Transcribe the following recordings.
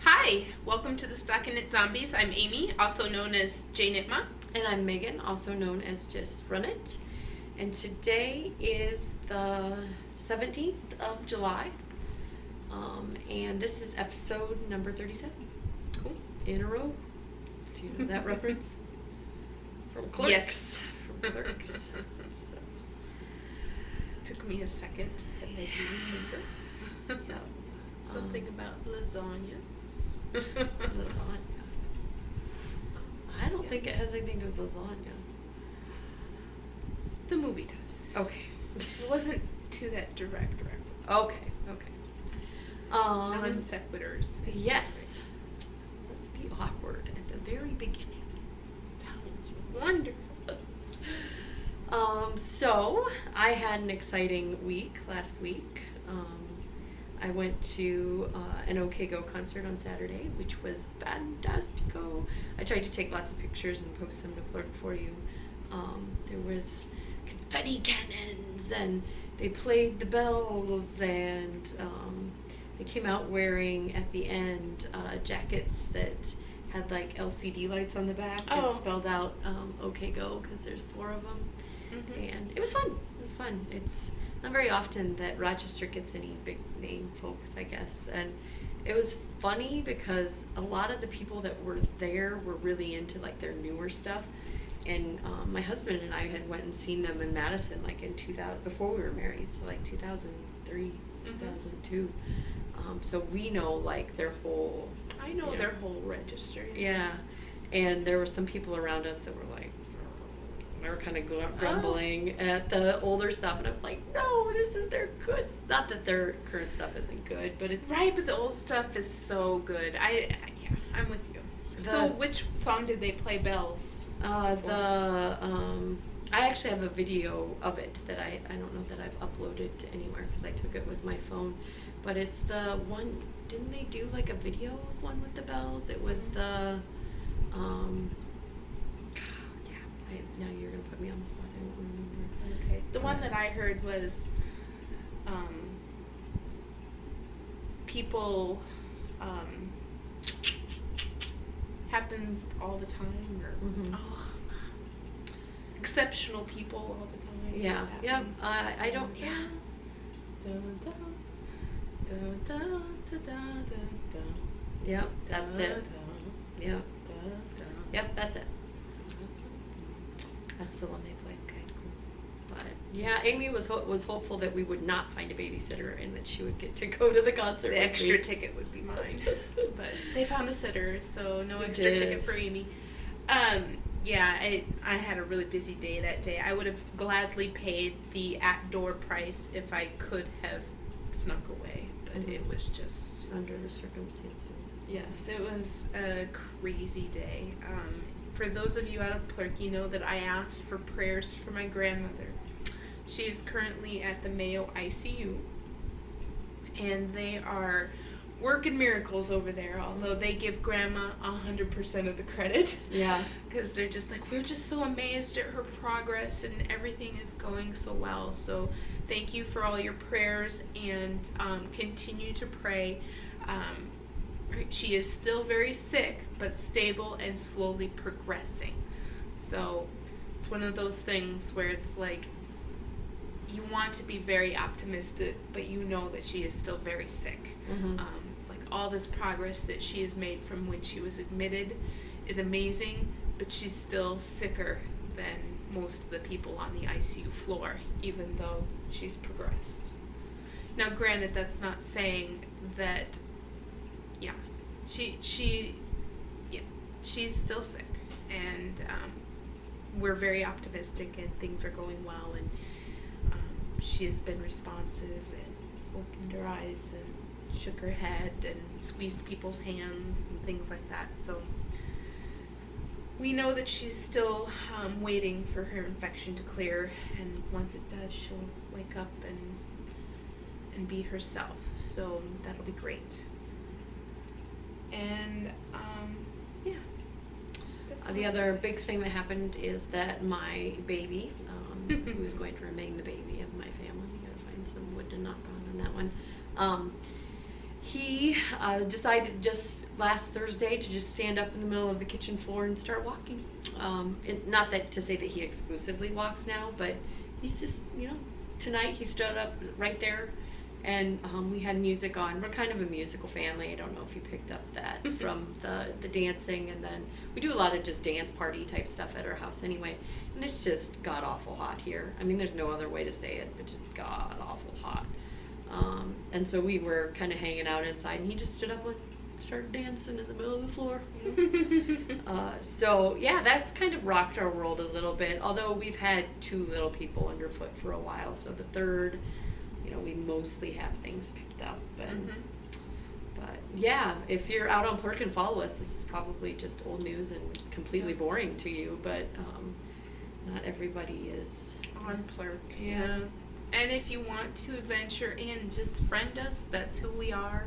Hi, welcome to the Stockinit Zombies. I'm Amy, also known as Jay Nitma. And I'm Megan, also known as Just Run It. And today is the 17th of July. And this is episode number 37. Cool. In a row. Do you know that reference? From Clerks. Yes. From Clerks. So. Took me a second to make me remember. Yeah. Something about lasagna. Lasagna. I don't think it has anything to do with lasagna. The movie does. Okay. It wasn't to that direct reference. Okay. Non sequiturs. Yes. Let's be awkward at the very beginning. Sounds wonderful. So I had an exciting week last week. I went to an OK Go concert on Saturday, which was fantastico. I tried to take lots of pictures and post them to Flirt for you. There was confetti cannons, and they played the bells, and they came out wearing at the end jackets that had like LCD lights on the back and spelled out OK Go because there's 4 of them. Mm-hmm. And it was fun. It's not very often that Rochester gets any big name folks, I guess. And it was funny because a lot of the people that were there were really into like their newer stuff. And my husband and I had went and seen them in Madison like in 2000, before we were married, so like 2003, 2002. So we know like their whole. I know their whole register. Yeah, and there were some people around us that were like, they were kind of grumbling at the older stuff, and I'm like, no, this is their good. Not that their current stuff isn't good, but it's right. But the old stuff is so good. I'm with you. So which song did they play bells? I actually have a video of it that I don't know that I've uploaded to anywhere because I took it with my phone, but it's the one. Didn't they do like a video of one with the bells? It was the now you're gonna put me on the spot. I don't remember. Okay. The one that I heard was people happens all the time, or exceptional people all the time. Yeah. Yep. I don't. Yeah. Yep. That's it. Yep. Yep. That's it. That's the one they played. Okay, cool. But yeah, Amy was hopeful that we would not find a babysitter and that she would get to go to the concert. The extra ticket would be mine, but they found a sitter, so no extra ticket for Amy. Yeah, I had a really busy day that day. I would have gladly paid the at-door price if I could have snuck away, but it was just under the circumstances. Yes, it was a crazy day. For those of you out of Clerk, you know that I asked for prayers for my grandmother. She is currently at the Mayo ICU, and they are working miracles over there, although they give Grandma 100% of the credit. Yeah. Because they're just like, we're just so amazed at her progress, and everything is going so well. So thank you for all your prayers, and continue to pray. She is still very sick, but stable and slowly progressing. So it's one of those things where it's like you want to be very optimistic, but you know that she is still very sick. It's like all this progress that she has made from when she was admitted is amazing, but she's still sicker than most of the people on the ICU floor, even though she's progressed. Now, granted, that's not saying that she's still sick, and we're very optimistic, and things are going well, and she has been responsive and opened her eyes and shook her head and squeezed people's hands and things like that. So we know that she's still waiting for her infection to clear, and once it does, she'll wake up and be herself. So that'll be great. And the other big thing that happened is that my baby, who is going to remain the baby of my family, I gotta find some wood to knock on that one. he decided just last Thursday to just stand up in the middle of the kitchen floor and start walking. Not that to say that he exclusively walks now, but he's just, tonight he stood up right there, and we had music on. We're kind of a musical family. I don't know if you picked up that from the dancing, and then we do a lot of just dance party type stuff at our house anyway. And it's just god awful hot here. I mean, there's no other way to say it, but just god awful hot. And so we were kind of hanging out inside, and he just stood up and started dancing in the middle of the floor. So yeah, that's kind of rocked our world a little bit. Although we've had 2 little people underfoot for a while, so the third, we mostly have things picked up. And, but yeah, if you're out on Plurk and follow us, this is probably just old news and completely boring to you. But not everybody is on Plurk. Yeah. And if you want to venture in, just friend us. That's who we are.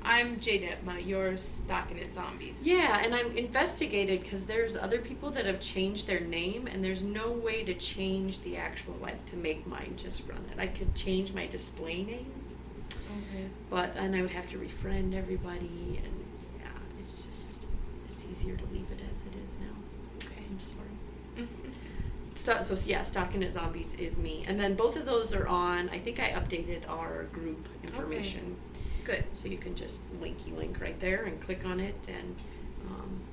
I'm Jade Etma, you're Stockinette Zombies. Yeah, and I'm investigated because there's other people that have changed their name, and there's no way to change the actual, to make mine just run it. I could change my display name, and I would have to refriend everybody, and yeah, it's easier to leave it as it is now. Okay, I'm sorry. So yeah, Stockinette Zombies is me, and then both of those are on. I think I updated our group information. Good. So you can just link right there and click on it, and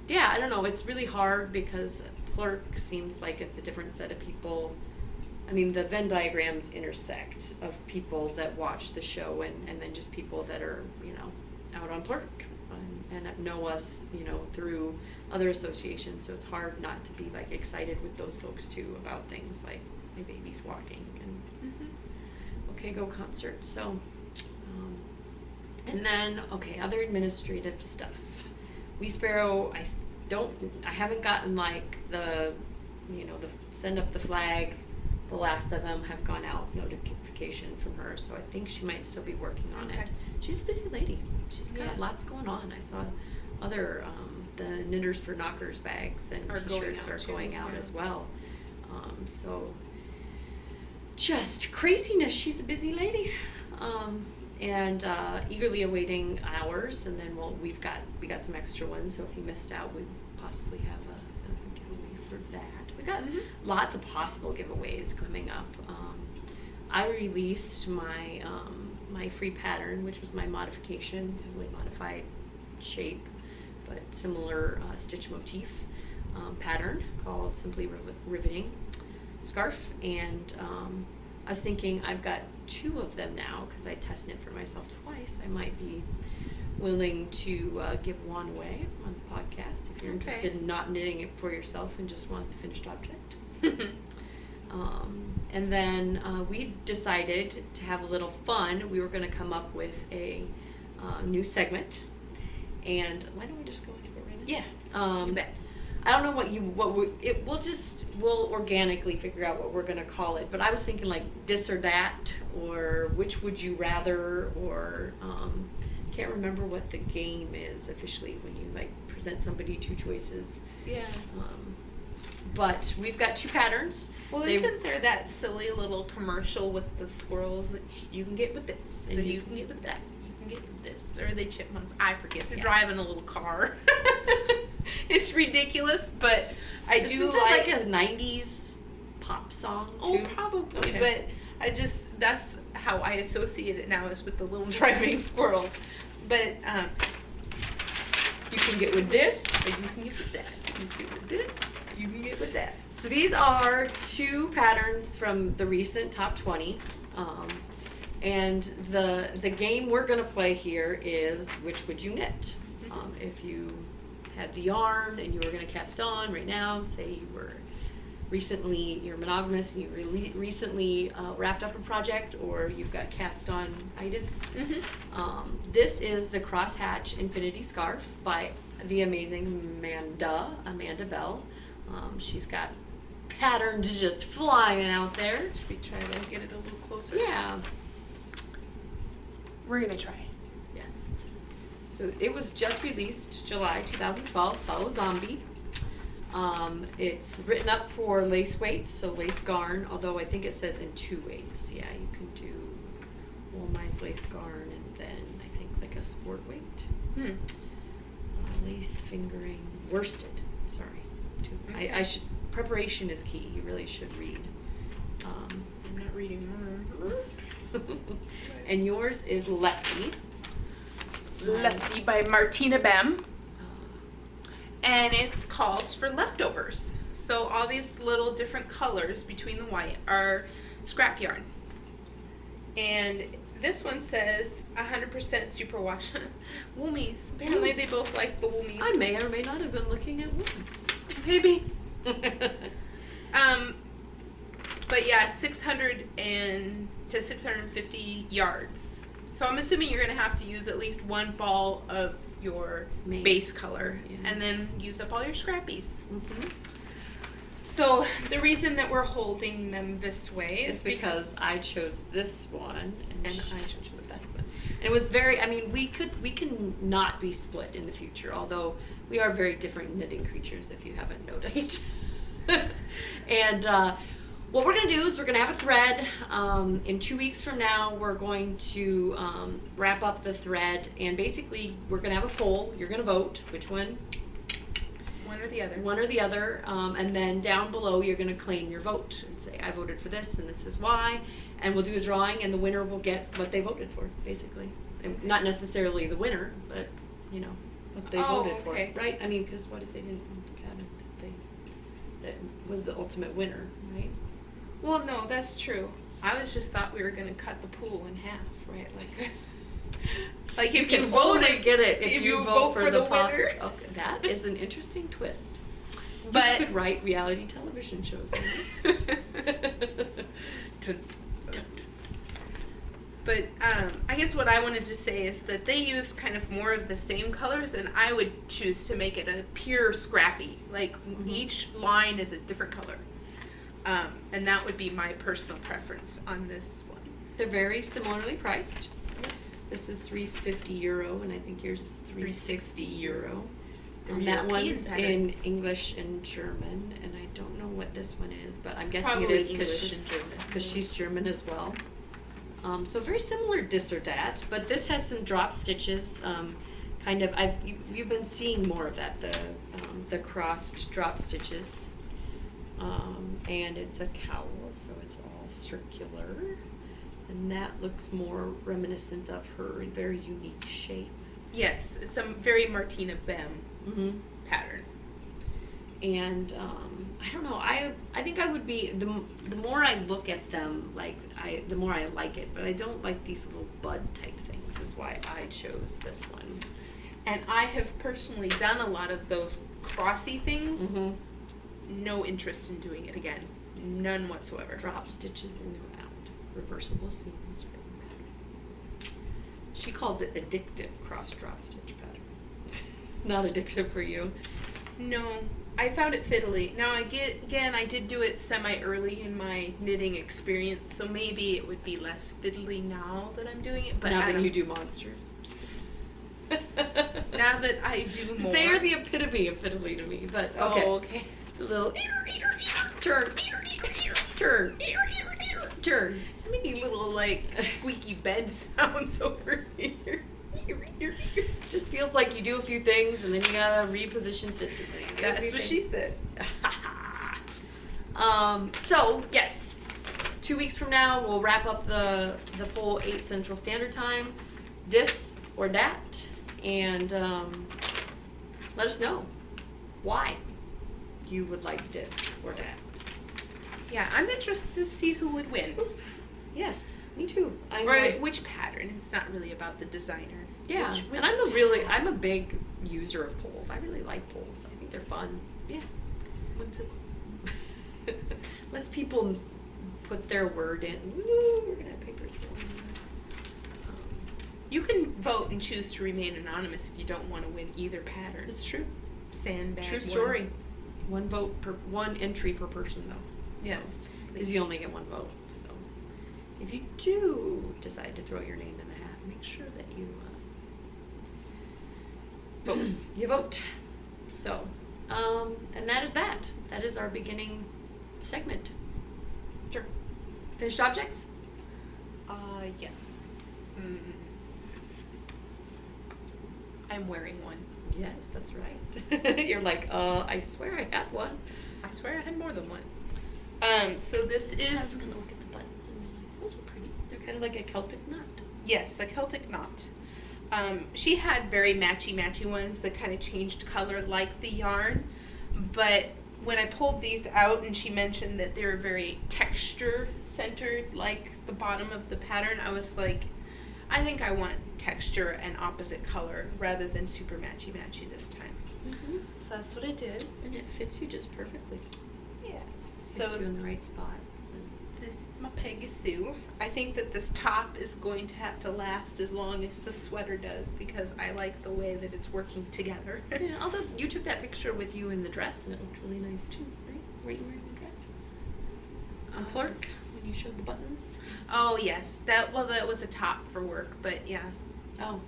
yeah, I don't know. It's really hard because Plurk seems like it's a different set of people. I mean, the Venn diagrams intersect of people that watch the show and then just people that are out on Plurk and know us through other associations. So it's hard not to be excited with those folks too about things like my baby's walking and OK Go concert. So. And then, other administrative stuff. WeSparrow, I haven't gotten the send up the flag. The last of them have gone out notification from her, so I think she might still be working on it. She's a busy lady. She's got lots going on. I saw other, the Knitters for Knockers bags and t-shirts are going out as well. So, just craziness. She's a busy lady. And eagerly awaiting ours, and then we got some extra ones. So if you missed out, we possibly have a giveaway for that. We got lots of possible giveaways coming up. I released my my free pattern, which was my modification, heavily modified shape, but similar stitch motif pattern called Simply Riveting scarf, and I was thinking I've got 2 of them now because I test knit for myself twice. I might be willing to give one away on the podcast if you're interested in not knitting it for yourself and just want the finished object. And then we decided to have a little fun. We were going to come up with a new segment. And why don't we just go into it right now? Yeah, you bet. I don't know we'll organically figure out what we're going to call it, but I was thinking this or that, or which would you rather, or can't remember what the game is officially when you present somebody 2 choices. Yeah. But we've got 2 patterns. Well, isn't there that silly little commercial with the squirrels? You can get with this, or you can get with that. You can get with this, or are they chipmunks? I forget. They're driving a little car. It's ridiculous, but I do like a 90s pop song too? Oh, probably, but that's how I associate it now, is with the little driving squirrel. But you can get with this, or you can get with that. You can get with this, you can get with that. So these are 2 patterns from the recent top 20. And the game we're going to play here is which would you knit? If you had the yarn and you were going to cast on right now, say you're monogamous and you recently wrapped up a project, or you've got cast on itis. This is the Crosshatch Infinity Scarf by the amazing Amanda Bell. She's got patterns just flying out there. Should we try to get it a little closer? Yeah. We're going to try. Yes. So it was just released July 2012, fellow zombie. It's written up for lace weights, so lace garn, although I think it says in 2 weights. Yeah, you can do Wool Mice lace garn and then I think like a sport weight. Hmm. Lace fingering worsted. Sorry. Okay. I should. Preparation is key. You really should read. I'm not reading more. And yours is Lefty. Lefty by Martina Bem. Uh, And it calls for leftovers. So all these little different colors between the white are scrap yarn. And this one says 100% superwash. Woomies. Apparently they both like the woomies. I may or may not have been looking at one. Maybe. But yeah, 600 to 650 yards. So I'm assuming you're going to have to use at least one ball of your base color, and then use up all your scrappies. Mm-hmm. So the reason that we're holding them this way is because I chose this one and I chose chose this one. And it was very, I mean, we can not be split in the future, although we are very different knitting creatures, if you haven't noticed. And what we're going to do is we're going to have a thread. In 2 weeks from now, we're going to wrap up the thread, and basically we're going to have a poll. You're going to vote which one. One or the other. One or the other, and then down below you're going to claim your vote and say, I voted for this and this is why, and we'll do a drawing and the winner will get what they voted for, basically. And not necessarily the winner, but, you know, what they voted for, right? I mean, because what if they didn't have it, that was the ultimate winner, right? Well, no, that's true. I was just thought we were going to cut the pool in half, right? Like you if can you vote only get it if you vote for the winner. Okay, that is an interesting twist. But you could write reality television shows. But I guess what I wanted to say is that they use kind of more of the same colors, and I would choose to make it a pure scrappy. Like each line is a different color, and that would be my personal preference on this one. They're very similarly priced. This is €350, and I think yours is €360. And that one's in English and German, and I don't know what this one is, but I'm guessing Probably it is because she's German as well. So very similar dis or dat, but this has some drop stitches. Kind of, you've been seeing more of that, the crossed drop stitches, and it's a cowl, so it's all circular. And that looks more reminiscent of her very unique shape. Yes, it's a very Martina Bem pattern. And I don't know. I think I would be the more I look at them, the more I like it. But I don't like these little bud type things. Is why I chose this one. And I have personally done a lot of those crossy things. No interest in doing it again. None whatsoever. Drop stitches in the round. Reversible seams. She calls it addictive cross drop stitch pattern. Not addictive for you. No, I found it fiddly. Now I did do it semi-early in my knitting experience, so maybe it would be less fiddly now that I'm doing it. But now that you do monsters. Now that I do more. They are the epitome of fiddly to me, but okay. Oh, okay. A little turn, turn, turn. Making little squeaky bed sounds over here. Just feels like you do a few things and then you gotta reposition stitches. That's what she said. So yes, 2 weeks from now we'll wrap up the full 8 Central Standard Time, dis or dat, and let us know why you would like dis or dat. Yeah, I'm interested to see who would win. Yes, me too. Which pattern? It's not really about the designer. Yeah, and I'm a big user of polls. I really like polls. I think they're fun. Yeah. Lets people put their word in. Woo, we're gonna have papers going. You can vote and choose to remain anonymous if you don't want to win either pattern. It's true. Sandbag. True story. One entry per person though. Yes. Because you only get one vote. So if you do decide to throw your name in the hat, make sure that you vote. You vote. So, and that is that. That is our beginning segment. Sure. Finished objects? Yes. I'm wearing one. Yes, that's right. You're like, I swear I had one. I swear I had more than one. So this is... I was going to look at the buttons and be like, those are pretty. They're kind of like a Celtic knot. Yes, a Celtic knot. She had very matchy ones that kind of changed color like the yarn, but when I pulled these out and she mentioned that they were very texture centered like the bottom of the pattern, I was like, I think I want texture and opposite color rather than super matchy this time. Mm-hmm. So that's what I did. And it fits you just perfectly. Yeah. Fits So you in the right spots. this is my Peggy Sue. I think that this top is going to have to last as long as the sweater does because I like the way that it's working together. Yeah, although you took that picture with you in the dress and it looked really nice too, right? Were you wearing the dress? On Flirk, when you showed the buttons? Oh yes, that was a top for work, but yeah. Oh.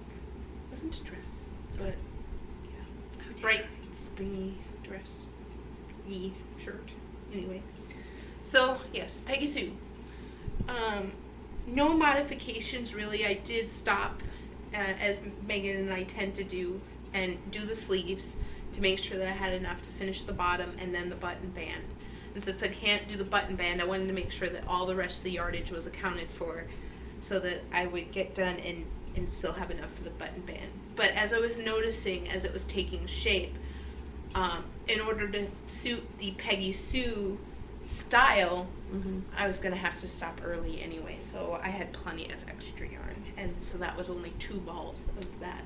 It wasn't a dress. So But Oh, dear. bright, springy dress. Shirt. Anyway. So, yes, Peggy Sue. No modifications really. I did stop, as Megan and I tend to do, and do the sleeves to make sure that I had enough to finish the bottom and then the button band. And since I can't do the button band, I wanted to make sure that all the rest of the yardage was accounted for so that I would get done and still have enough for the button band. But as I was noticing, as it was taking shape, in order to suit the Peggy Sue style, Mm-hmm. I was going to have to stop early anyway, so I had plenty of extra yarn. And so that was only 2 balls of that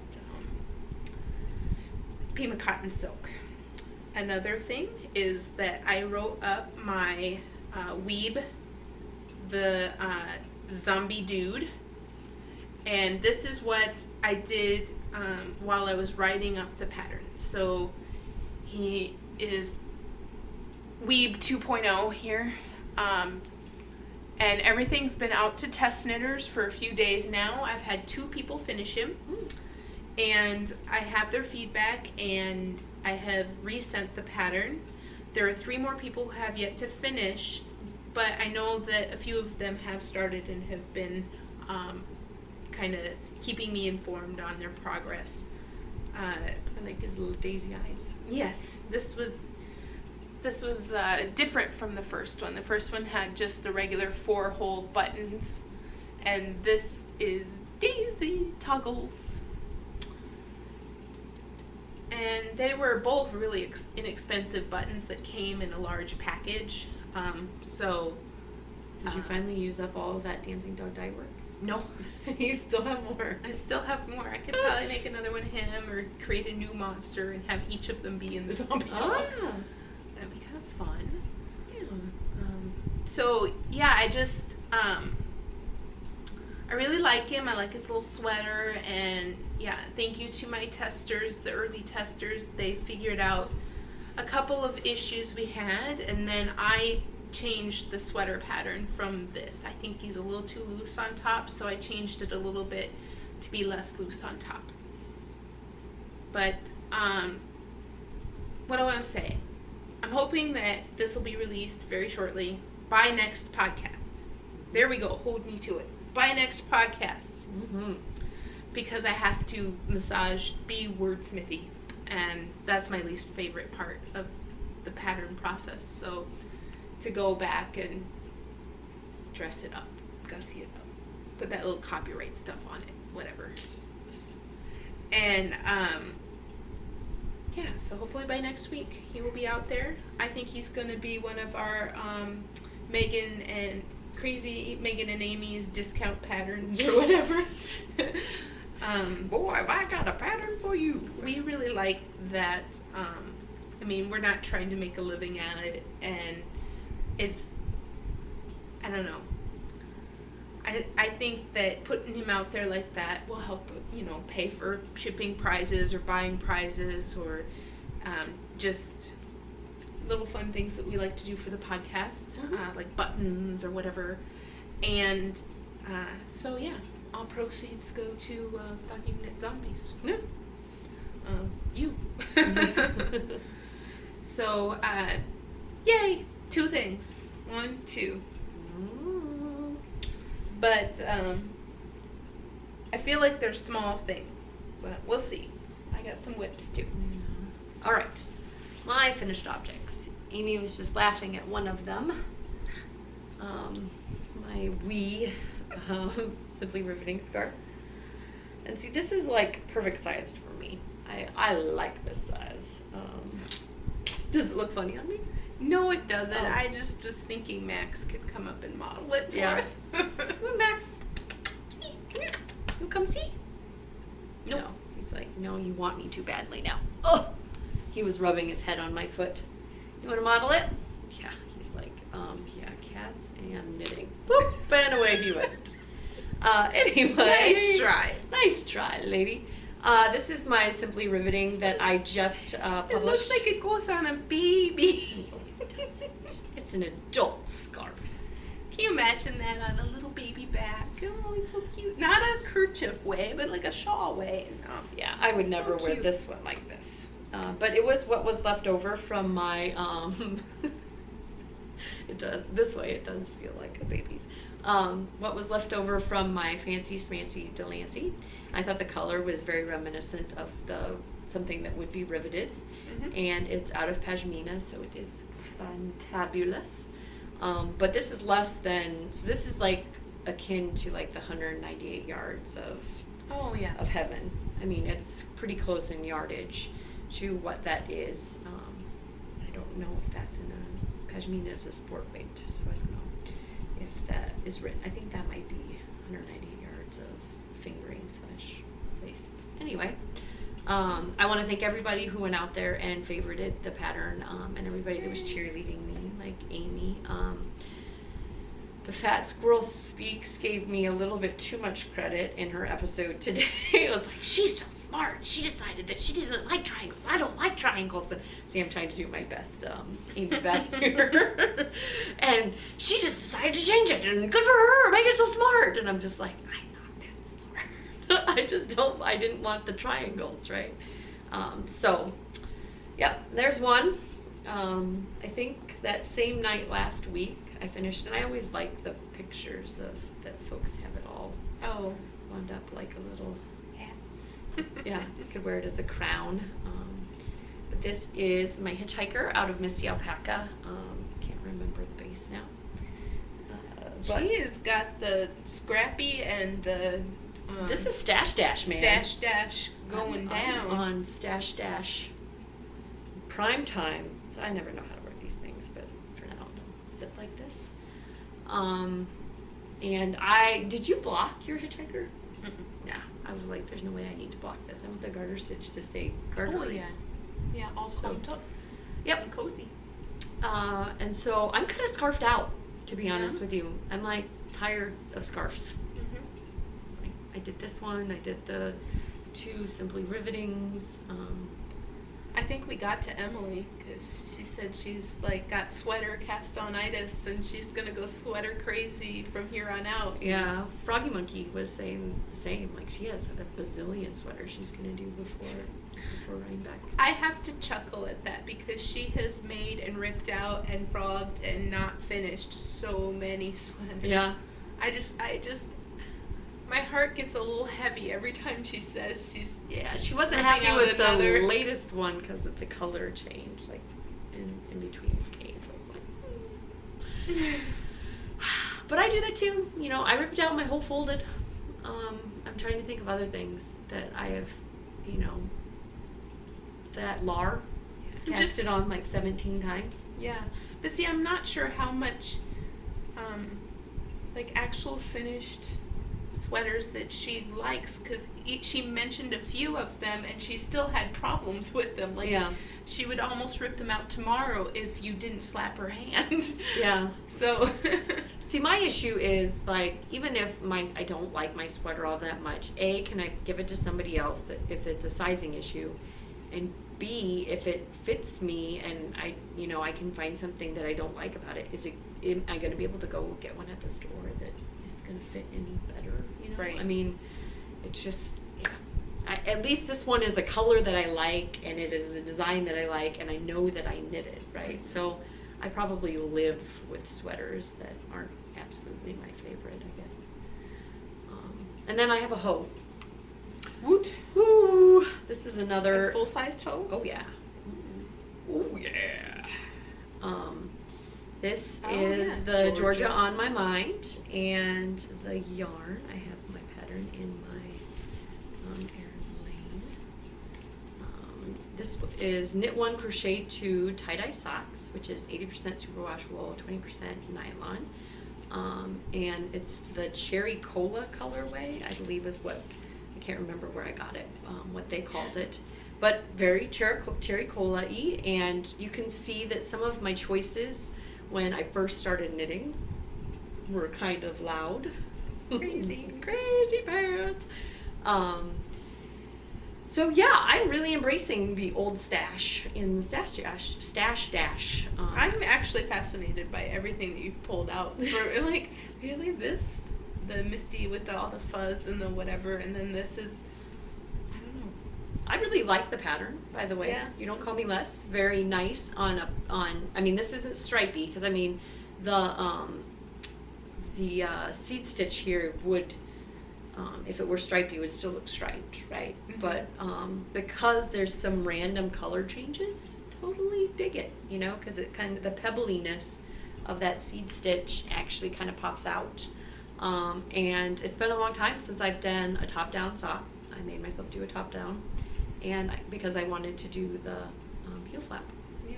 Pima cotton silk. Another thing is that I wrote up my Weeb, the zombie dude, and this is what I did while I was writing up the pattern. So he is Weeb 2.0 here, and everything's been out to test knitters for a few days now. I've had 2 people finish him, and I have their feedback, and I have resent the pattern. There are 3 more people who have yet to finish, but I know that a few of them have started and have been kind of keeping me informed on their progress. I like his little daisy eyes. Yes, this was different from the first one. The first one had just the regular 4-hole buttons, and this is daisy toggles. And they were both really inexpensive buttons that came in a large package. Did you finally use up all of that Dancing Dog Dye Works? No. You still have more. I still have more. I could probably make another one him or create a new monster and have each of them be in the zombie dog. That'd be kind of fun. Yeah. So yeah, I really like him. I like his little sweater, and yeah, thank you to my testers, the early testers. They figured out a couple of issues we had, and then I changed the sweater pattern from this. I think he's a little too loose on top, so I changed it a little bit to be less loose on top. But what I want to say, I'm hoping that this will be released very shortly by next podcast. There we go, hold me to it. By next podcast. Mm-hmm. Because I have to be wordsmithy, and that's my least favorite part of the pattern process. So to go back and dress it up, gussy it up, put that little copyright stuff on it, whatever. And yeah, so hopefully by next week he will be out there. I think he's going to be one of our Megan and Amy's discount patterns or whatever. Boy, have I got a pattern for you. We really like that. I mean, we're not trying to make a living at it, and it's, I don't know. I think that putting him out there like that will help, pay for shipping prizes or buying prizes or just little fun things that we like to do for the podcast, like buttons or whatever. And so yeah, all proceeds go to Stocking Knit Zombies. Yeah. You. So, yay! 2 things. 1, 2. But I feel like they're small things, but we'll see. got some whips too. All right, my finished objects. Amy was just laughing at one of them. My wee Simply Riveting scarf. And see, this is like perfect sized for me. I like this size. Does it look funny on me? No, it doesn't. Oh. I just was thinking Max could come up and model it for Yeah. us. Come on, Max. Come here. You come see? Nope. No. He's like, no, you want me too badly now. Oh! He was rubbing his head on my foot. You want to model it? Yeah. He's like, yeah, cats and knitting. Boop! And away he went. Anyway. Nice try. Nice try, lady. This is my Simply Riveting that I just published. It looks like it goes on a baby. It's an adult scarf. Can you imagine that on a little baby back? Oh, he's so cute. Not a kerchief way, but like a shawl way. Yeah, I would never So wear cute. this one like this. But it was what was left over from my, it does, this way it does feel like a baby's. What was left over from my Fancy Smancy Delancey. I thought the color was very reminiscent of something that would be riveted. Mhm. And it's out of pashmina, so it is fantabulous. But this is less than, so this is like akin to like the 198 yards Oh yeah. of heaven. I mean, it's pretty close in yardage to what that is. I don't know if that's in a, pashmina is a sport weight, so I don't know if that is written. I think that might be 198 yards of fingering / lace. Anyway, I want to thank everybody who went out there and favorited the pattern, and everybody that was cheerleading me, like Amy. The Fat Squirrel Speaks gave me a little bit too much credit in her episode today. It was like, she's so smart. She decided that she doesn't like triangles. I don't like triangles. But see, I'm trying to do my best Amy Beth here. And she just decided to change it. And good for her. Make it so smart. And I'm just like, I'm not that smart. I didn't want the triangles, right? So, yep, there's one. I think that same night last week, I finished, and I always like the pictures that folks have it all Oh. wound up like a little yeah, you could wear it as a crown. But this is my Hitchhiker out of Misty Alpaca. Can't remember the base now. But She has got the Scrappy and the this is Stash Dash, man. Stash Dash going I'm down. on Stash Dash prime time. So I never know how to wear these things, but for now, I'll zip like this. And did you block your Hitchhiker? Mm-mm. Nah, I was like, there's no way I need to block this. I want the garter stitch to stay gartery. Oh yeah. Yeah, all So- clumped up. Yep. And cozy. And so I'm kind of scarfed out, to be honest Yeah? with you. I'm like tired of scarves. Mm-hmm. Like, I did this one, I did the 2 Simply Rivetings. I think we got to Emily because she said she's like got sweater castonitis and she's gonna go sweater crazy from here on out. Yeah, Froggy Monkey was saying the same. Like, she has a bazillion sweaters she's gonna do before Rhinebeck. I have to chuckle at that because she has made and ripped out and frogged and not finished so many sweaters. Yeah. I just, my heart gets a little heavy every time she says she's. Yeah, she wasn't ripping happy out with another. the latest one because of the color change, like in between skeins. I was like, but I do that too. You know, I ripped out my whole folded. I'm trying to think of other things that I have, you know, that Lar casted on like 17 times. Yeah, but see, I'm not sure how much, like actual finished sweaters that she likes because she mentioned a few of them and she still had problems with them. Like, Yeah. she would almost rip them out tomorrow if you didn't slap her hand. Yeah. So. See, my issue is, like, even if I don't like my sweater all that much, A, can I give it to somebody else if it's a sizing issue? And B, if it fits me and I can find something that I don't like about it, am I going to be able to go get one at the store that is going to fit any better, you know? Right. I mean, it's just, yeah. At least this one is a color that I like, and it is a design that I like, and I know that I knit it, right? So I probably live with sweaters that aren't absolutely my favorite, I guess. And then I have a hoe. Woot. Woo! This is another A full-sized hoe? Oh yeah. Oh yeah. This Oh, is yeah, the Georgia Georgia. on My Mind, and the yarn. I have my pattern in my Erin Lane. This is knit 1, crochet 2 tie-dye socks, which is 80% superwash wool, 20% nylon. And it's the Cherry Cola colorway, I believe is what, I can't remember where I got it, what they called it. But very Cherry Cola-y, and you can see that some of my choices when I first started knitting were kind of loud. Crazy. Crazy pants. So yeah, I'm really embracing the old stash in the stash dash. I'm actually fascinated by everything that you've pulled out. For, like, really, this, the Misty with all the fuzz and the whatever, and then this is, I don't know. I really like the pattern, by the way. Yeah. You don't call me less. Very nice on. I mean, this isn't stripy because I mean, the seed stitch here would. If it were stripy, it would still look striped, right? Mm-hmm. But because there's some random color changes, totally dig it, you know, because it kind of, the pebbliness of that seed stitch actually kind of pops out. And it's been a long time since I've done a top-down sock. I made myself do a top-down, and because I wanted to do the heel flap. Yeah.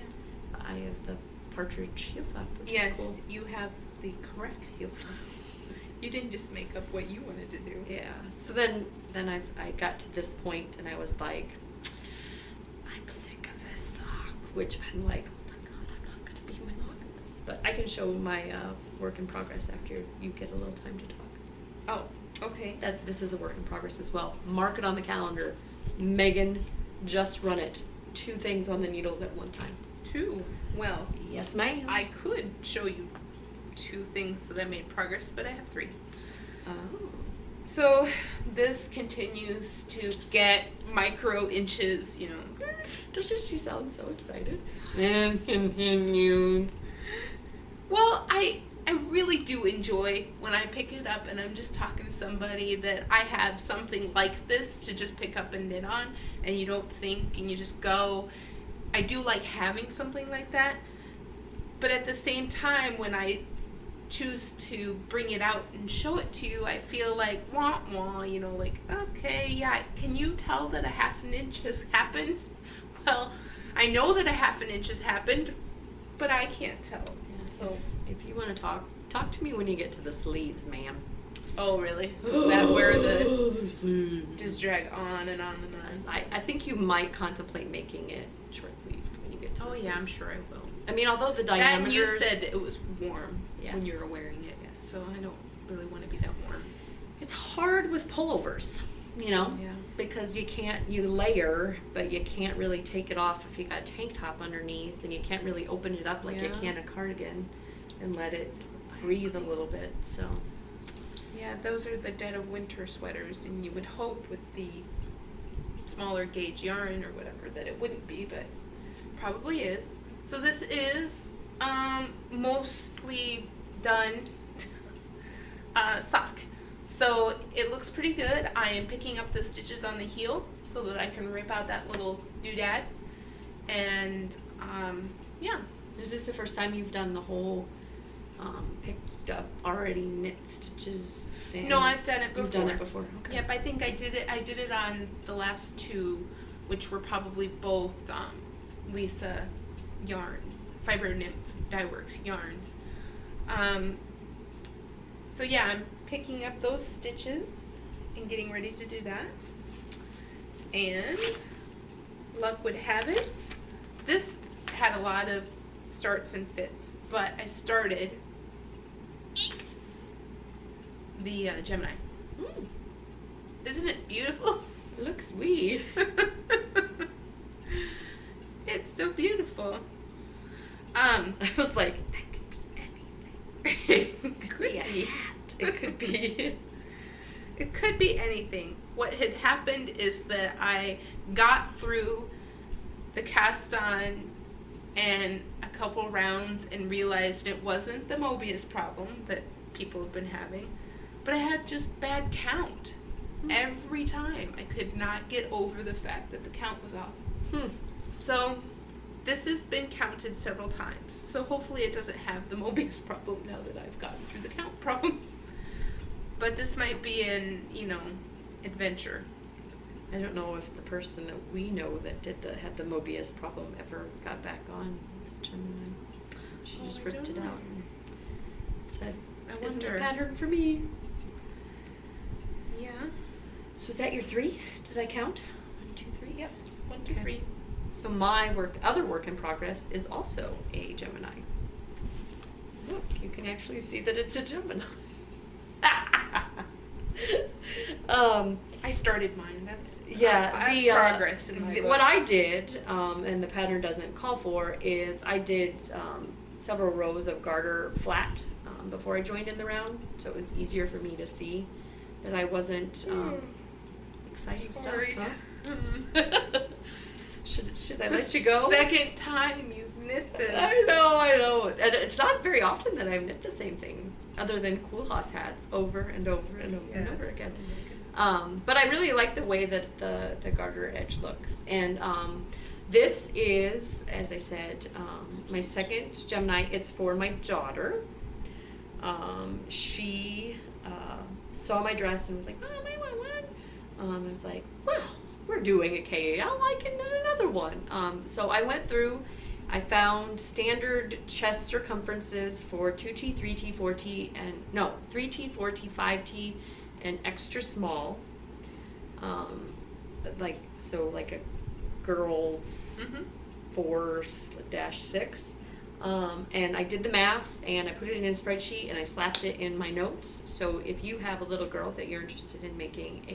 I have the partridge heel flap, which Yes, is cool. you have the correct heel flap. You didn't just make up what you wanted to do. Yeah. So then I got to this point and I was like, I'm sick of this sock. Which I'm like, oh my god, I'm not gonna be monogamous. But I can show my work in progress after you get a little time to talk. Oh, okay. This is a work in progress as well. Mark it on the calendar. Megan, just run it. 2 things on the needles at one time. 2. Well, Yes, ma'am. I could show you 2 things that I made progress, but I have 3. Oh. So this continues to get micro inches, you know. Doesn't she sound so excited? And continue. Well, I really do enjoy when I pick it up and I'm just talking to somebody that I have something like this to just pick up and knit on, and you don't think and you just go. I do like having something like that, but at the same time, when I choose to bring it out and show it to you, I feel like wah wah, you know, like, okay, yeah, can you tell that a half an inch has happened? Well, I know that a half an inch has happened, but I can't tell. Yeah, So, if you want to talk to me when you get to the sleeves, ma'am. oh really? Is that where the sleeves. just drag on and on and on? I think you might contemplate making it short sleeved when you get to the Oh sleeves. yeah, I'm sure I will. I mean, although the And diameters. you said it was warm Yes. when you were wearing it, Yes. so I don't really want to be that warm. It's hard with pullovers, you know, Yeah. because you layer, but you can't really take it off if you got a tank top underneath, and you can't really open it up like you Yeah. can a cardigan and let it breathe a little bit. So Yeah, those are the dead of winter sweaters, and you would hope with the smaller gauge yarn or whatever that it wouldn't be, but probably is. So this is mostly done sock. So it looks pretty good. I am picking up the stitches on the heel so that I can rip out that little doodad. And yeah. is this the first time you've done the whole picked up already knit stitches thing? No, I've done it before. You've done it before. Okay. Yep, I think I did it on the last 2, which were probably both Lisa yarn, Fiber Nymph Dye Works yarns. So yeah, I'm picking up those stitches and getting ready to do that. And luck would have it, this had a lot of starts and fits, but I started the Gemini. Mm, Isn't it beautiful? it looks wee. It's so beautiful. I was like, that could be anything. It could Yeah, be. it could be. It could be anything. What had happened is that I got through the cast on and a couple rounds and realized it wasn't the Mobius problem that people have been having, but I had just bad count. Every time. I could not get over the fact that the count was off. Hmm. So this has been counted several times. So hopefully it doesn't have the Mobius problem now that I've gotten through the count problem. But this might be an, adventure. I don't know if the person that we know that had the Mobius problem ever got back on Gemini. She just ripped it out and said, I "Isn't wonder. a pattern for me." Yeah. So is that your 3? Did I count? 1, 2, 3? Yep. 1, 2, Okay. 3. So my other work in progress is also a Gemini. Look, you can actually see that it's a Gemini. I started mine. That's progress in my book. What I did, and the pattern doesn't call for, is I did several rows of garter flat before I joined in the round, so it was easier for me to see that I wasn't exciting Sorry. stuff. Huh? Should I let you go? Second time you've knit this. I know. And it's not very often that I've knit the same thing, other than Koolhaas hats, over and over and over and over again. But I really like the way that the garter edge looks. And this is, as I said, my second Gemini. It's for my daughter. She saw my dress and was like, "Mom, I want one." I was like, "Well, we're doing a KAL. I can knit another one." So I went through. I found standard chest circumferences for 2T, 3T, 4T, 3T, 4T, 5T, and extra small. Like a girl's 4-6. And I did the math, and I put it in a spreadsheet, and I slapped it in my notes. So if you have a little girl that you're interested in making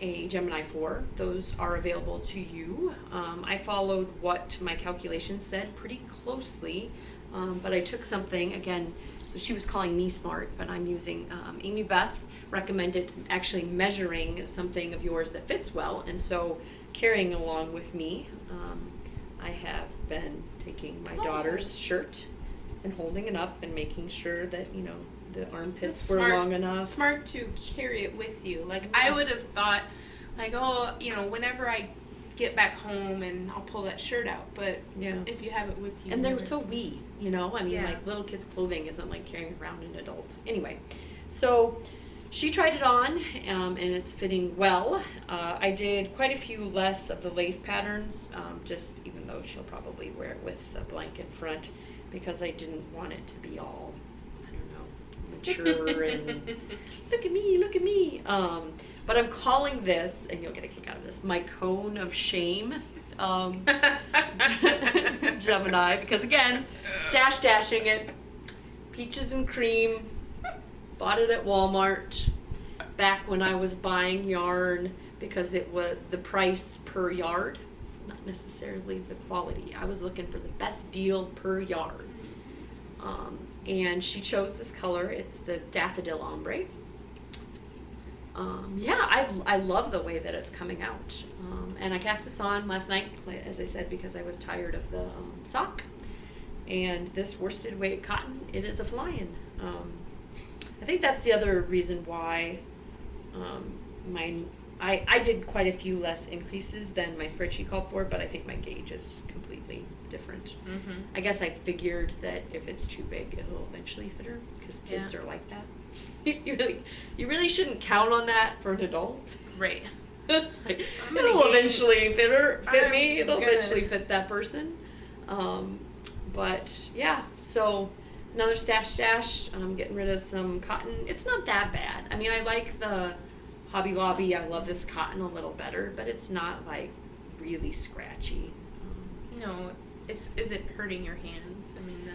a Gemini for, those are available to you. I followed what my calculations said pretty closely, but I took something, again, so she was calling me smart, but I'm using Amy Beth recommended actually measuring something of yours that fits well, and so carrying along with me, I have been taking my daughter's shirt and holding it up and making sure that, the armpits were long enough. Smart to carry it with you. Like, I would have thought, like, oh, whenever I get back home and I'll pull that shirt out. But if you have it with you. And they're so wee, like little kids' clothing isn't like carrying around an adult. Anyway, so she tried it on, and it's fitting well. I did quite a few less of the lace patterns, just even though she'll probably wear it with a blanket front, because I didn't want it to be all, mature and look at me. But I'm calling this, and you'll get a kick out of this, my cone of shame Gemini, because again, dashing it, peaches and cream, bought it at Walmart back when I was buying yarn because it was the price per yard, not necessarily the quality. I was looking for the best deal per yard. And she chose this color. It's the Daffodil Ombre. I love the way that it's coming out. And I cast this on last night, as I said, because I was tired of the sock. And this worsted weight cotton, it is a flying. I think that's the other reason why I did quite a few less increases than my spreadsheet called for, but I think my gauge is completely different. I guess I figured that if it's too big, it'll eventually fit her, because kids are like that. You really shouldn't count on that for an adult. Right. Like, it'll eventually fit me. It'll eventually fit that person. But yeah, so another stash. I'm getting rid of some cotton. It's not that bad. I mean, I like the Hobby Lobby. I love this cotton a little better, but it's not like really scratchy. No, is it hurting your hands? I mean,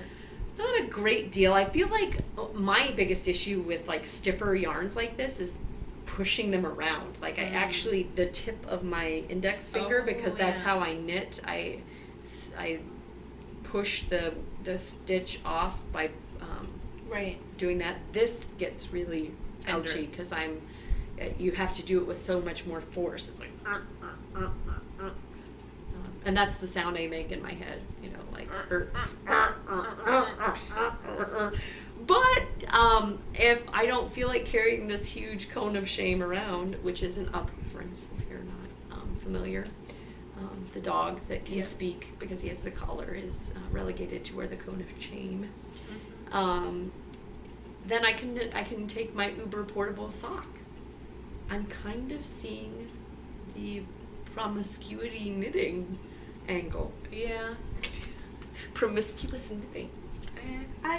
not a great deal. I feel like my biggest issue with like stiffer yarns like this is pushing them around. Like I actually, the tip of my index finger, because that's how I knit, I push the stitch off by doing that. This gets really ouchy because you have to do it with so much more force. It's like and that's the sound I make in my head, like But if I don't feel like carrying this huge cone of shame around, which is an up reference if you're not familiar, the dog that can speak because he has the collar is relegated to wear the cone of shame. Then I can take my Uber portable sock. I'm kind of seeing the promiscuity knitting angle. Yeah. Promiscuous knitting.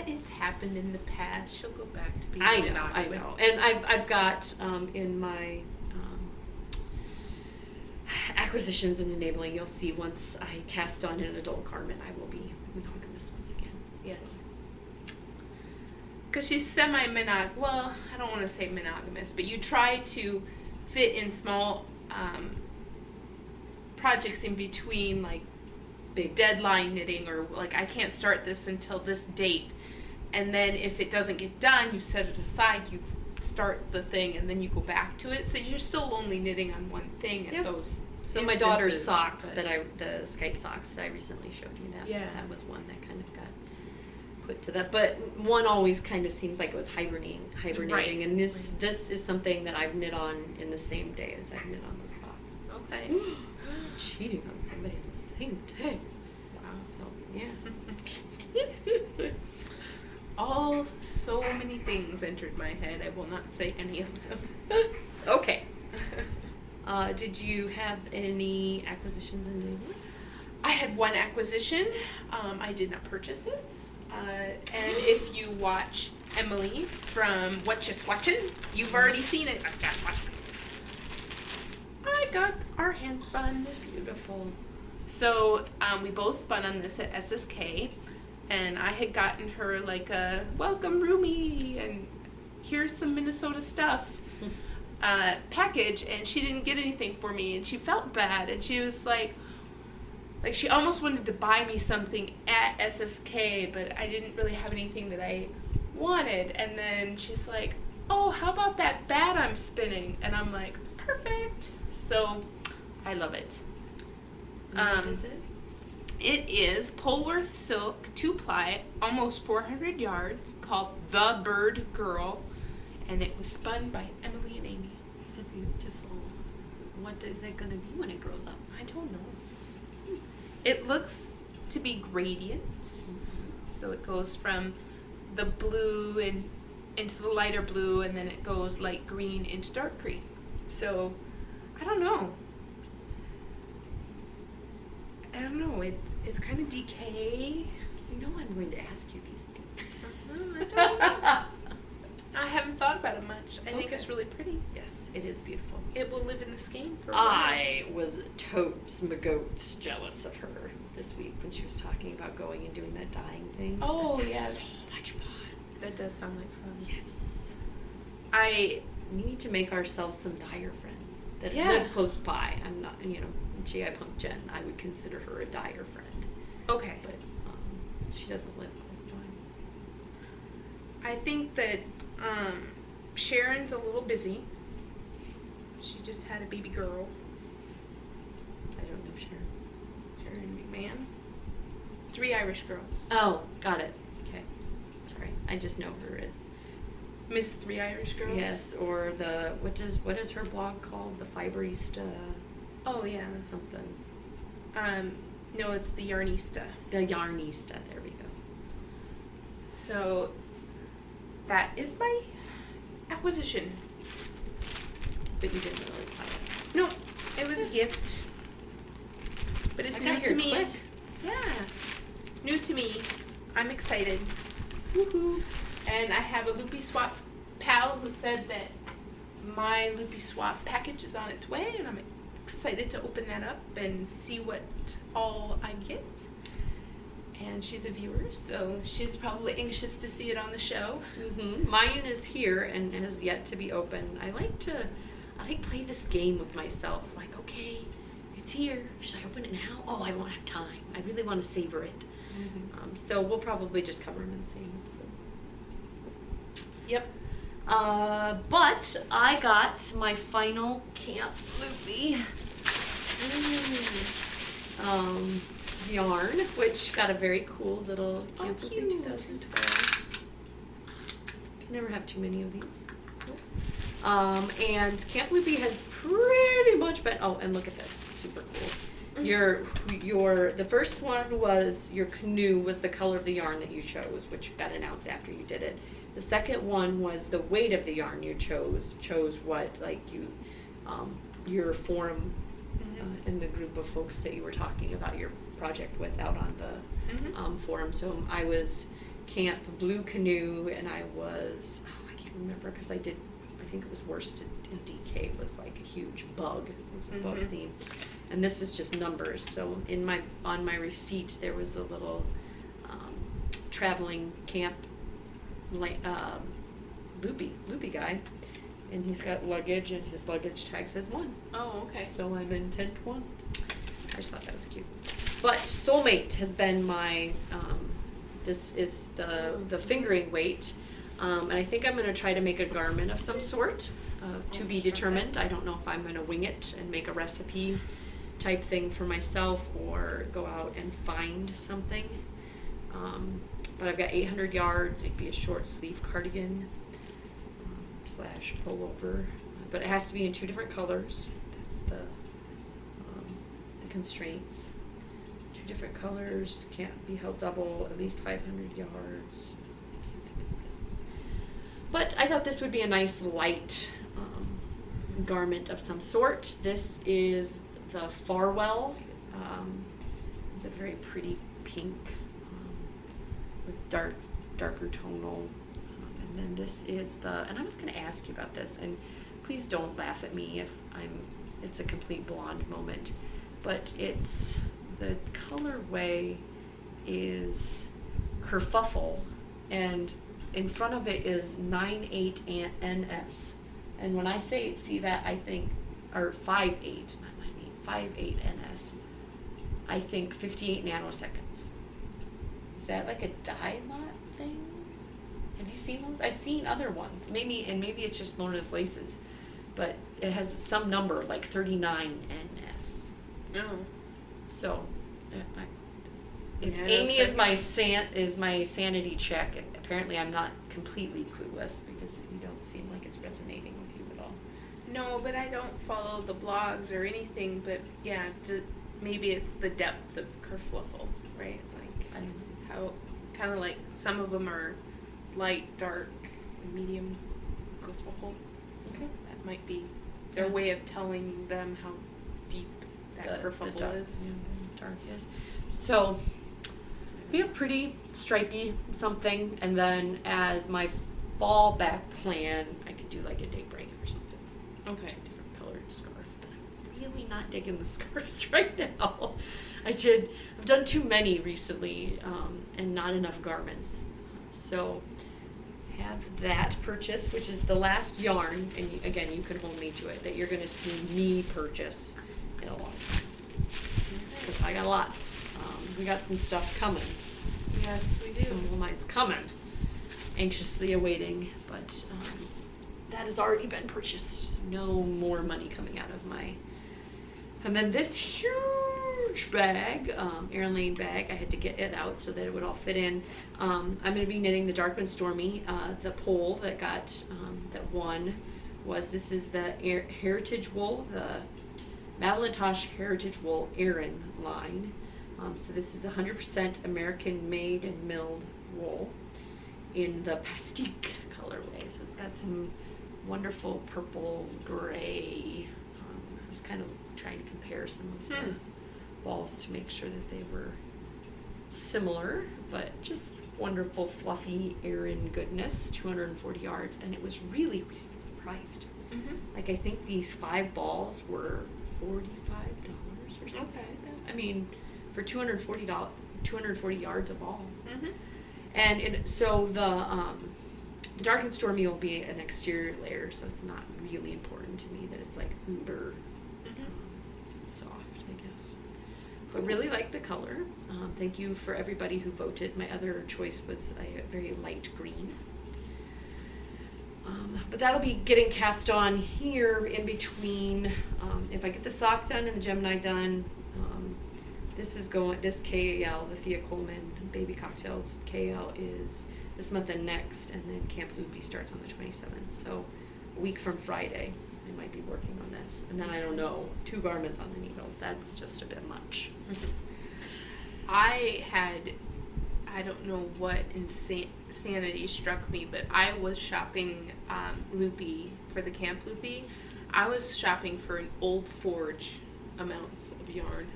It's happened in the past. She'll go back to being I monogamous. know. And I've got in my acquisitions and enabling, you'll see once I cast on an adult garment, I will be monogamous once again. Yes. So. Because she's well, I don't want to say monogamous, but you try to fit in small projects in between, like big deadline knitting, or like I can't start this until this date, and then if it doesn't get done, you set it aside, you start the thing, and then you go back to it. So you're still only knitting on one thing at those. So my daughter's socks the Skype socks that I recently showed you, that was one that kind of got put to that. But one always kind of seems like it was hibernating, right. And this is something that I've knit on in the same day as I've knit on those socks. Okay. Cheating on somebody on the same day. Wow. So yeah. So many things entered my head. I will not say any of them. Okay. Did you have any acquisitions in New? I had one acquisition. I did not purchase it. And if you watch Emily from What Just Watchin', you've already seen it. Just watching. I got our hand spun. Beautiful. So we both spun on this at SSK, and I had gotten her like a welcome roomie and here's some Minnesota stuff package, and she didn't get anything for me, and she felt bad, and she was like she almost wanted to buy me something at SSK, but I didn't really have anything that I wanted. And then she's like, oh, how about that bat I'm spinning? And I'm like, perfect. So I love it. What is it? It is Polworth Silk 2-ply, almost 400 yards, called The Bird Girl, and it was spun by Emily and Amy. Beautiful. What is it going to be when it grows up? I don't know. It looks to be gradient, so it goes from the blue and into the lighter blue, and then it goes light green into dark green. So, I don't know. It's kind of decay. You know I'm going to ask you these things. I don't know. I haven't thought about it much. I think it's really pretty. Yes, it is beautiful. It will live in the skein for a while. I was totes magoats jealous of her this week when she was talking about going and doing that dyeing thing. Oh, that yeah. so much fun. That does sound like fun. Yes. We need to make ourselves some dyer friends that live close by. I'm not, GI Punk Jen, I would consider her a dyer friend. Okay. But she doesn't live close by. I think that Sharon's a little busy. She just had a baby girl. I don't know Sharon. Sharon McMahon. 3 Irish girls. Oh, got it. Okay. Sorry. I just know her as Miss 3 Irish Girls? Yes, or what is her blog called? The Fiberista. Oh yeah. Something. No, it's the Yarnista. The Yarnista, there we go. So that is my acquisition. But you didn't really buy it. No, it was a gift. But it's new to me. Quick. Yeah. New to me. I'm excited. Woohoo. And I have a Loopy Swap pal who said that my Loopy Swap package is on its way, and I'm excited to open that up and see what all I get. And she's a viewer, so she's probably anxious to see it on the show. Mm-hmm. Mine is here and has yet to be opened. I like play this game with myself. Like, okay, it's here. Should I open it now? Oh, I won't have time. I really want to savor it. Mm-hmm. So we'll probably just cover them in the same episode. Yep. But I got my final Camp Loopy yarn, which got a very cool little Camp Loopy 2012 can never have too many of these. And Camp Loopy has pretty much been, oh, and look at this, super cool. The first one was your canoe was the color of the yarn that you chose, which got announced after you did it. The second one was the weight of the yarn you chose what, like your forum and the group of folks that you were talking about your project with out on the forum. So I was Camp Blue Canoe, and I was, I can't remember because I think it was worsted in DK. It was like a huge bug. It was a bug theme. And this is just numbers. So on my receipt there was a little traveling camp loopy guy, and he's got luggage, and his luggage tag says 1. Oh, okay. So I'm in tent 1. I just thought that was cute. But Soulmate has been my this is the fingering weight. And I think I'm going to try to make a garment of some sort, to be determined. I don't know if I'm going to wing it and make a recipe type thing for myself or go out and find something. But I've got 800 yards. It'd be a short sleeve cardigan / pullover. But it has to be in 2 different colors. That's the constraints. 2 different colors, can't be held double, at least 500 yards. But I thought this would be a nice light garment of some sort. This is the Farwell. It's a very pretty pink with darker tonal. And then this is and I was going to ask you about this, and please don't laugh at me if it's a complete blonde moment, but the colorway is kerfuffle, and in front of it is 98 NS. And when I see that, I think, or 58, not 98, 58 NS, I think 58 nanoseconds. Is that like a dye lot thing? Have you seen those? I've seen other ones. Maybe it's just known as laces. But it has some number, like 39 NS. Oh. So, if Amy is my sanity check, apparently I'm not completely clueless because you don't seem like it's resonating with you at all. No, but I don't follow the blogs or anything, but yeah, maybe it's the depth of kerfluffle, right? Like, I don't know. How, kind of like some of them are light, dark, medium kerfluffle. Okay. That might be their way of telling them how deep that kerfluffle is. Yeah, dark is. So, be a pretty stripey something, and then as my fallback plan, I could do like a daybreak or something. Okay. Different colored scarf, but I'm really not digging the scarves right now. I've done too many recently, and not enough garments. So, have that purchased, which is the last yarn, and again, you can hold me to it, that you're going to see me purchase in a long time. Because I got lots. We got some stuff coming. Yes, we do. Some of mine's coming. Anxiously awaiting, but that has already been purchased. No more money coming out of my. And then this huge bag, Erin Lane bag, I had to get it out so that it would all fit in. I'm going to be knitting the Darkwind Stormy. The pole that that won this is the Heritage Wool, the Madeline Tosh Heritage Wool Erin line. So this is 100% American made and milled wool in the Pastique colorway. So it's got some wonderful purple, gray. I was kind of trying to compare some of the balls to make sure that they were similar, but just wonderful, fluffy Erin goodness. 240 yards, and it was really reasonably priced. Like I think these 5 balls were $45 or something like that. I mean, for 240 yards of ball. And so the Dark and Stormy will be an exterior layer, so it's not really important to me that it's like uber soft, I guess. But really like the color. Thank you for everybody who voted. My other choice was a very light green. But that'll be getting cast on here in between. If I get the sock done and the Gemini done, this KAL, the Thea Coleman Baby Cocktails KAL is this month and next, and then Camp Loopy starts on the 27th. So a week from Friday, I might be working on this. And then I don't know, 2 garments on the needles. That's just a bit much. I don't know what insanity struck me, but I was shopping Loopy for the Camp Loopy. I was shopping for an Old Forge amounts of yarn.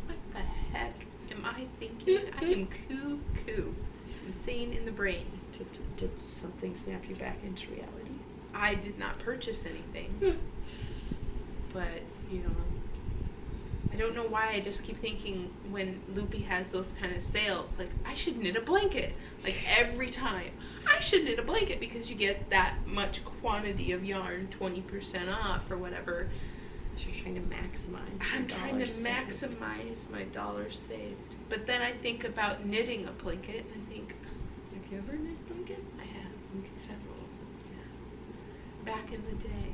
What the heck am I thinking? I am cuckoo. Insane in the brain. Did something snap you back into reality? I did not purchase anything. But, you know, I don't know why I just keep thinking when Loopy has those kind of sales, like, I should knit a blanket. Like, every time. I should knit a blanket because you get that much quantity of yarn, 20% off or whatever. So you're trying to maximize. I'm trying to maximize my dollars saved. But then I think about knitting a blanket and I think, have you ever knit a blanket? I have. Several of them, yeah. Back in the day.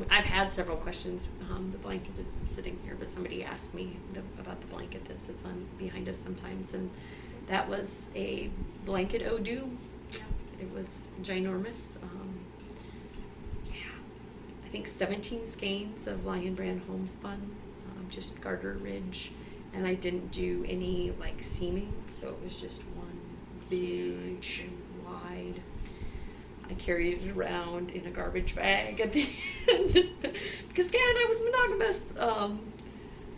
I've had several questions. The blanket is sitting here, but somebody asked me about the blanket that sits on behind us sometimes, and that was a blanket Odoo. Yeah. It was ginormous. I think 17 skeins of Lion Brand homespun, just garter ridge, and I didn't do any like seaming, so it was just one big wide. I carried it around in a garbage bag at the end because again I was monogamous,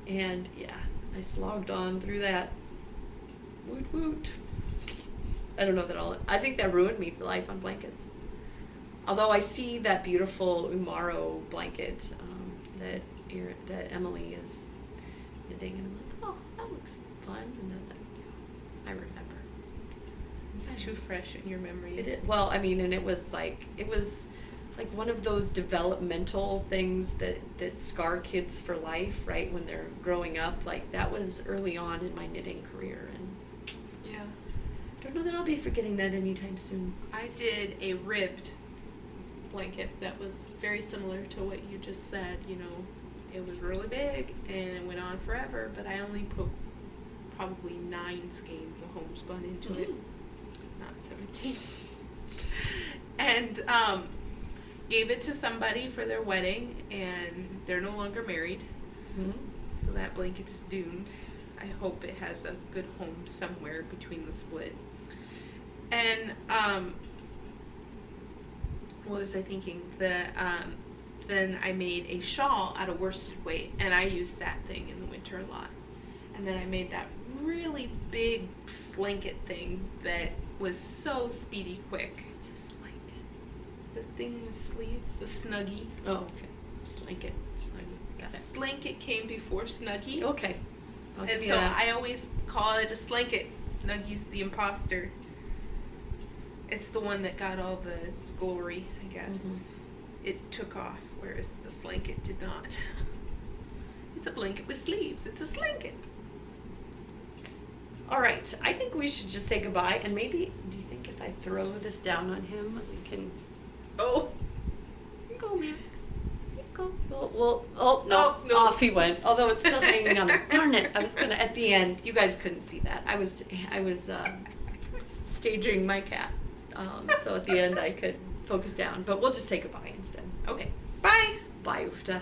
and yeah, I slogged on through that. Woot woot. I don't know that I think that ruined me for life on blankets. Although I see that beautiful Umaro blanket that Emily is knitting, and I'm like, oh, that looks fun. And then I remember. It's too fresh in your memory. It is. Well, I mean, and it was like one of those developmental things that scar kids for life, right? When they're growing up, like that was early on in my knitting career, and yeah, I don't know that I'll be forgetting that anytime soon. I did a ribbed blanket that was very similar to what you just said. You know, it was really big and it went on forever, but I only put probably 9 skeins of homespun into it, not 17. And gave it to somebody for their wedding, and they're no longer married. So that blanket is doomed. I hope it has a good home somewhere between the split. And what was I thinking? Then I made a shawl out of worsted weight, and I used that thing in the winter a lot. And then I made that really big slanket thing that was so speedy quick. It's a slanket. The thing with sleeves, the Snuggie. Oh, okay. Slanket. Snuggie. Got it. Slanket came before Snuggie. Okay. And so I always call it a slanket. Snuggie's the imposter. It's the one that got all the glory, I guess. It took off, whereas the slanket did not. It's a blanket with sleeves. It's a slanket. All right. I think we should just say goodbye, and maybe, do you think if I throw this down on him, we can... Oh. You go, man. You go. Well, oh, no. No. Off he went. Although it's still hanging on there. Darn it. I was going to, at the end, you guys couldn't see that. I was staging my cat. So at the end I could focus down. But we'll just say goodbye instead. Okay. Bye. Bye, Ufta.